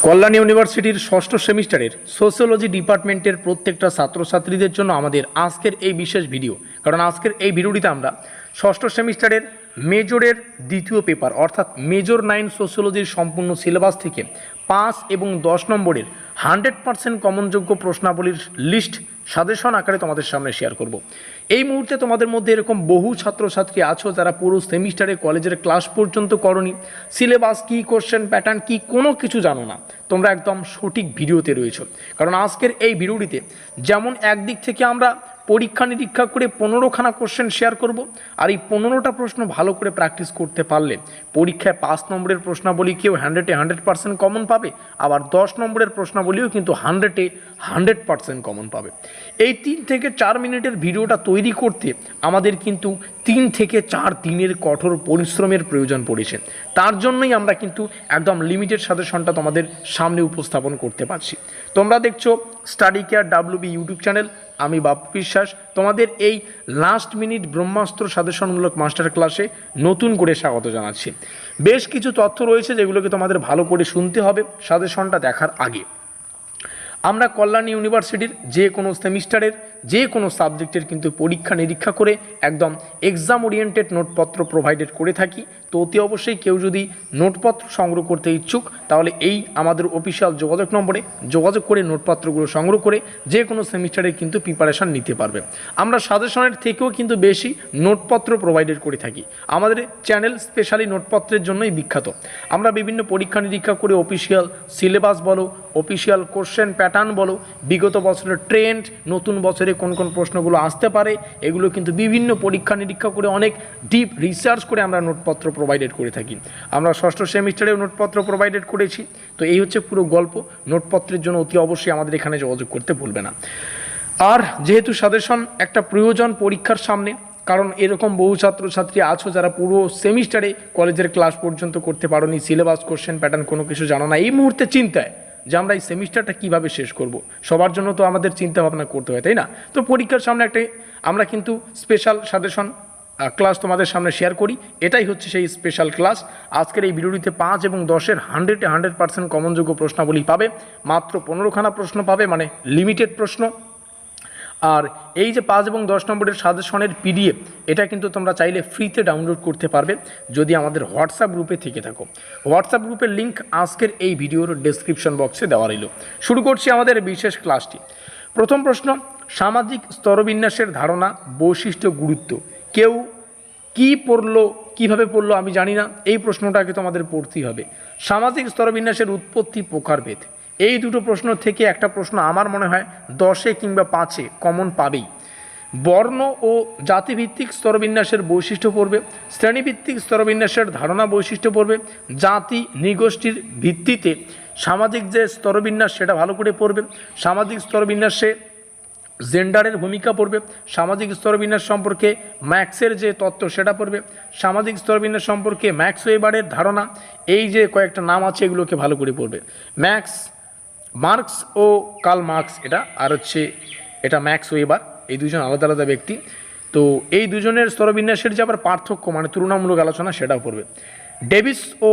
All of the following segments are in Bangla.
কল্যাণ ইউনিভার্সিটির ষষ্ঠ সেমিস্টারের সোশিওলজি ডিপার্টমেন্টের প্রত্যেকটা ছাত্রছাত্রীদের জন্য আমাদের আজকের এই বিশেষ ভিডিও। কারণ আজকের এই ভিডিওটিতে আমরা ষষ্ঠ সেমিস্টারের মেজরের দ্বিতীয় পেপার অর্থাৎ মেজর 9 সোশিওলজির সম্পূর্ণ সিলেবাস থেকে 5 এবং 10 নম্বরের 100% কমনযোগ্য প্রশ্নাবলীর লিস্ট সাজেশন আকারে তোমাদের সামনে শেয়ার করব। এই মুহূর্তে তোমাদের মধ্যে এরকম বহু ছাত্রছাত্রী আছো যারা পুরো সেমিস্টারে কলেজের ক্লাস পর্যন্ত করনি, সিলেবাস কী, কোশ্চেন প্যাটার্ন কী, কোনো কিছু জানো না। তোমরা একদম সঠিক ভিডিওতে রয়েছো। কারণ আজকের এই ভিডিওটিতে যেমন একদিক থেকে আমরা পরীক্ষা নিরীক্ষা করে 15খানা কোশ্চেন শেয়ার করব, আর এই 15টা প্রশ্ন ভালো করে প্র্যাকটিস করতে পারলে পরীক্ষায় 5 নম্বরের প্রশ্নাবলী কেউ 100% কমন পাবে, আবার 10 নম্বরের প্রশ্নাবলীও কিন্তু 100% কমন পাবে। এই 3 থেকে 4 মিনিটের ভিডিওটা তৈরি করতে আমাদের কিন্তু 3 থেকে 4 দিনের কঠোর পরিশ্রমের প্রয়োজন পড়েছে। তার জন্যই আমরা কিন্তু একদম লিমিটেড সাজেশনটা তোমাদের সামনে উপস্থাপন করতে পারছি। তোমরা দেখছো study care WB YouTube channel, আমি বাপু বিশ্বাস তোমাদের এই লাস্ট মিনিট ব্রহ্মাস্ত্র সাজেশনমূলক মাস্টার ক্লাসে নতুন করে স্বাগত জানাচ্ছি। বেশ কিছু তথ্য রয়েছে যেগুলোকে তোমাদের ভালো করে শুনতে হবে সাজেশনটা দেখার আগে। আমরা কল্যাণ ইউনিভার্সিটির যে কোনো সেমিস্টারের যে কোনো সাবজেক্টের কিন্তু পরীক্ষা নিরীক্ষা করে একদম এক্সাম ওরিয়েন্টেড নোটপত্র প্রোভাইডেড করে থাকি। তো অতি অবশ্যই কেউ যদি নোটপত্র সংগ্রহ করতে ইচ্ছুক তাহলে এই আমাদের অফিসিয়াল যোগাযোগ নম্বরে যোগাযোগ করে নোটপত্রগুলো সংগ্রহ করে যে কোনো সেমিস্টারের কিন্তু প্রিপারেশান নিতে পারবে। আমরা সাজেশনের থেকেও কিন্তু বেশি নোটপত্র প্রোভাইডেড করে থাকি। আমাদের চ্যানেল স্পেশালি নোটপত্রের জন্যই বিখ্যাত। আমরা বিভিন্ন পরীক্ষা নিরীক্ষা করে অফিসিয়াল সিলেবাস বলো, অফিসিয়াল কোশ্চেন প্যাটার্ন বলো, বিগত বছরের ট্রেন্ড, নতুন বছরে কোন কোন প্রশ্নগুলো আসতে পারে, এগুলো কিন্তু বিভিন্ন পরীক্ষা নিরীক্ষা করে অনেক ডিপ রিসার্চ করে আমরা নোটপত্র প্রোভাইডেড করে থাকি। আমরা ষষ্ঠ সেমিস্টারেও নোটপত্র প্রোভাইডেড করেছি। তো এই হচ্ছে পুরো গল্প। নোটপত্রের জন্য অতি অবশ্যই আমাদের এখানে যোগাযোগ করতে ভুলবে না। আর যেহেতু সাজেশন একটা প্রয়োজন পরীক্ষার সামনে, কারণ এরকম বহু ছাত্রছাত্রী আছো যারা পুরো সেমিস্টারে কলেজের ক্লাস পর্যন্ত করতে পারোনি, সিলেবাস কোশ্চেন প্যাটার্ন কোনো কিছু জানো না, এই মুহূর্তে চিন্তায় যে আমরা এই সেমিস্টারটা কীভাবে শেষ করব। সবার জন্য তো আমাদের চিন্তা ভাবনা করতে হয়, তাই না? তো পরীক্ষার সামনে আমরা কিন্তু স্পেশাল সাজেশন ক্লাস তোমাদের সামনে শেয়ার করি। এটাই হচ্ছে সেই স্পেশাল ক্লাস। আজকের এই ভিডিওটিতে 5 এবং 10-এর 100% কমনযোগ্য প্রশ্নাবলী পাবে। মাত্র 15খানা প্রশ্ন পাবে, মানে লিমিটেড প্রশ্ন। আর এই যে 5 এবং 10 নম্বরের সাজেশনের PDF, এটা কিন্তু তোমরা চাইলে ফ্রিতে ডাউনলোড করতে পারবে যদি আমাদের হোয়াটসঅ্যাপ গ্রুপে থেকে থাকো। হোয়াটসঅ্যাপ গ্রুপের লিঙ্ক আজকের এই ভিডিওর ডেসক্রিপশন বক্সে দেওয়া রইল। শুরু করছি আমাদের বিশেষ ক্লাসটি। প্রথম প্রশ্ন, সামাজিক স্তরবিন্যাসের ধারণা, বৈশিষ্ট্য, গুরুত্ব। কেউ কি পড়লো, কিভাবে পড়লো আমি জানি না, এই প্রশ্নটাকে তোমাদের পড়তেই হবে। সামাজিক স্তরবিন্যাসের উৎপত্তি, প্রকারভেদ, এই দুটো প্রশ্ন থেকে একটা প্রশ্ন আমার মনে হয় 10-এ কিংবা 5-এ কমন পাবেই। বর্ণ ও জাতিভিত্তিক স্তরবিন্যাসের বৈশিষ্ট্য পড়বে, শ্রেণীভিত্তিক স্তরবিন্যাসের ধারণা বৈশিষ্ট্য পড়বে, জাতি নৃগোষ্ঠীর ভিত্তিতে সামাজিক যে স্তরবিন্যাস সেটা ভালো করে পড়বে, সামাজিক স্তরবিন্যাসে জেন্ডারের ভূমিকা পড়বে, সামাজিক স্তরবিন্যাস সম্পর্কে ম্যাক্সের যে তত্ত্ব সেটা পড়বে, সামাজিক স্তরবিন্যাস সম্পর্কে ম্যাক্স ওয়েবারের ধারণা, এই যে কয়েকটা নাম আছে এগুলোকে ভালো করে পড়বে। মার্কস ও কার্ল মার্কস এটা, আর হচ্ছে এটা ম্যাক্স ওয়েবার, এই দুজন আলাদা আলাদা ব্যক্তি। তো এই দুজনের স্তরবিন্যাসের যে আবার পার্থক্য, মানে তুলনামূলক আলোচনা, সেটাও পড়বে। ডেভিস ও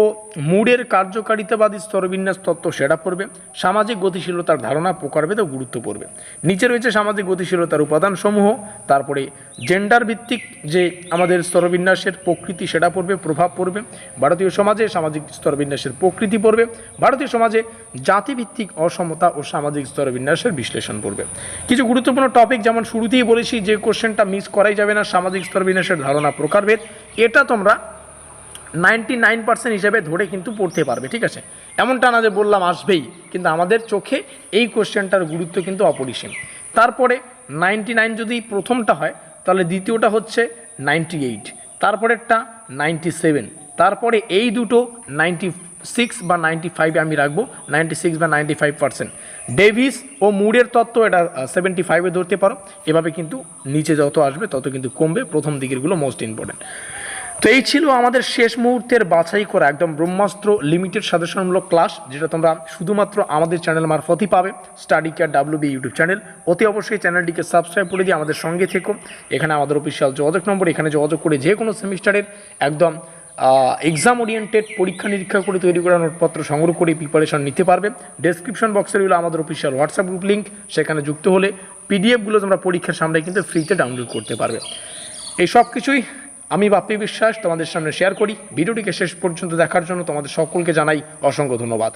মুডের কার্যকারিতাবাদী স্তরবিন্যাস তত্ত্ব সেটা পড়বে। সামাজিক গতিশীলতার ধারণা, প্রকারভেদ ও গুরুত্ব পড়বে। নিচে রয়েছে সামাজিক গতিশীলতার উপাদানসমূহ, তারপরে জেন্ডার ভিত্তিক যে আমাদের স্তরবিন্যাসের প্রকৃতি সেটা পড়বে, প্রভাব পড়বে। ভারতীয় সমাজে সামাজিক স্তরবিন্যাসের প্রকৃতি পড়বে। ভারতীয় সমাজে জাতিভিত্তিক অসমতা ও সামাজিক স্তরবিন্যাসের বিশ্লেষণ পড়বে। কিছু গুরুত্বপূর্ণ টপিক, যেমন শুরুতেই বলেছি যে কোশ্চেনটা মিস করাই যাবে না, সামাজিক স্তরবিন্যাসের ধারণা, প্রকারভেদ, এটা তোমরা 99% হিসেবে ধরে কিন্তু পড়তে পারবে, ঠিক আছে? এমনটা না যে বললাম আসবেই, কিন্তু আমাদের চোখে এই কোশ্চেনটার গুরুত্ব কিন্তু অপরিসীম। তারপরে 99 যদি প্রথমটা হয় তাহলে দ্বিতীয়টা হচ্ছে 98, তারপরেরটা 97, তারপরে এই দুটো 96 বা 95-এ আমি রাখবো, 96 বা 95%। ডেভিস ও মুডের তত্ত্ব এটা 75-এ ধরতে পারো। এভাবে কিন্তু নিচে যত আসবে তত কিন্তু কমবে, প্রথম দিকেরগুলো মোস্ট ইম্পর্টেন্ট। তো এই ছিল আমাদের শেষ মুহূর্তের বাছাই করা একদম ব্রহ্মাস্ত্র লিমিটেড সাজেশনমূলক ক্লাস, যেটা তোমরা শুধুমাত্র আমাদের চ্যানেল মারফতই পাবে, study care WB YouTube channel. অতি অবশ্যই চ্যানেলটিকে সাবস্ক্রাইব করে দিয়ে আমাদের সঙ্গে থেকো। এখানে আমাদের অফিসিয়াল যোগাযোগ নম্বর, এখানে যোগাযোগ করে যে কোনো সেমিস্টারের একদম এক্সাম ওরিয়েন্টেড পরীক্ষা নিরীক্ষা করে তৈরি করা নোটপত্র সংগ্রহ করে প্রিপারেশন নিতে পারবে। ডেসক্রিপশন বক্সে রইল আমাদের অফিসিয়াল হোয়াটসঅ্যাপ গ্রুপ লিঙ্ক, সেখানে যুক্ত হলে পিডিএফগুলো তোমরা পরীক্ষার সামনে কিন্তু ফ্রিতে ডাউনলোড করতে পারবে। এই সব কিছুই আমি বাপ্পি বিশ্বাস তোমাদের সামনে শেয়ার করি। ভিডিওটিকে শেষ পর্যন্ত দেখার জন্য তোমাদের সকলকে জানাই অসংখ্য ধন্যবাদ।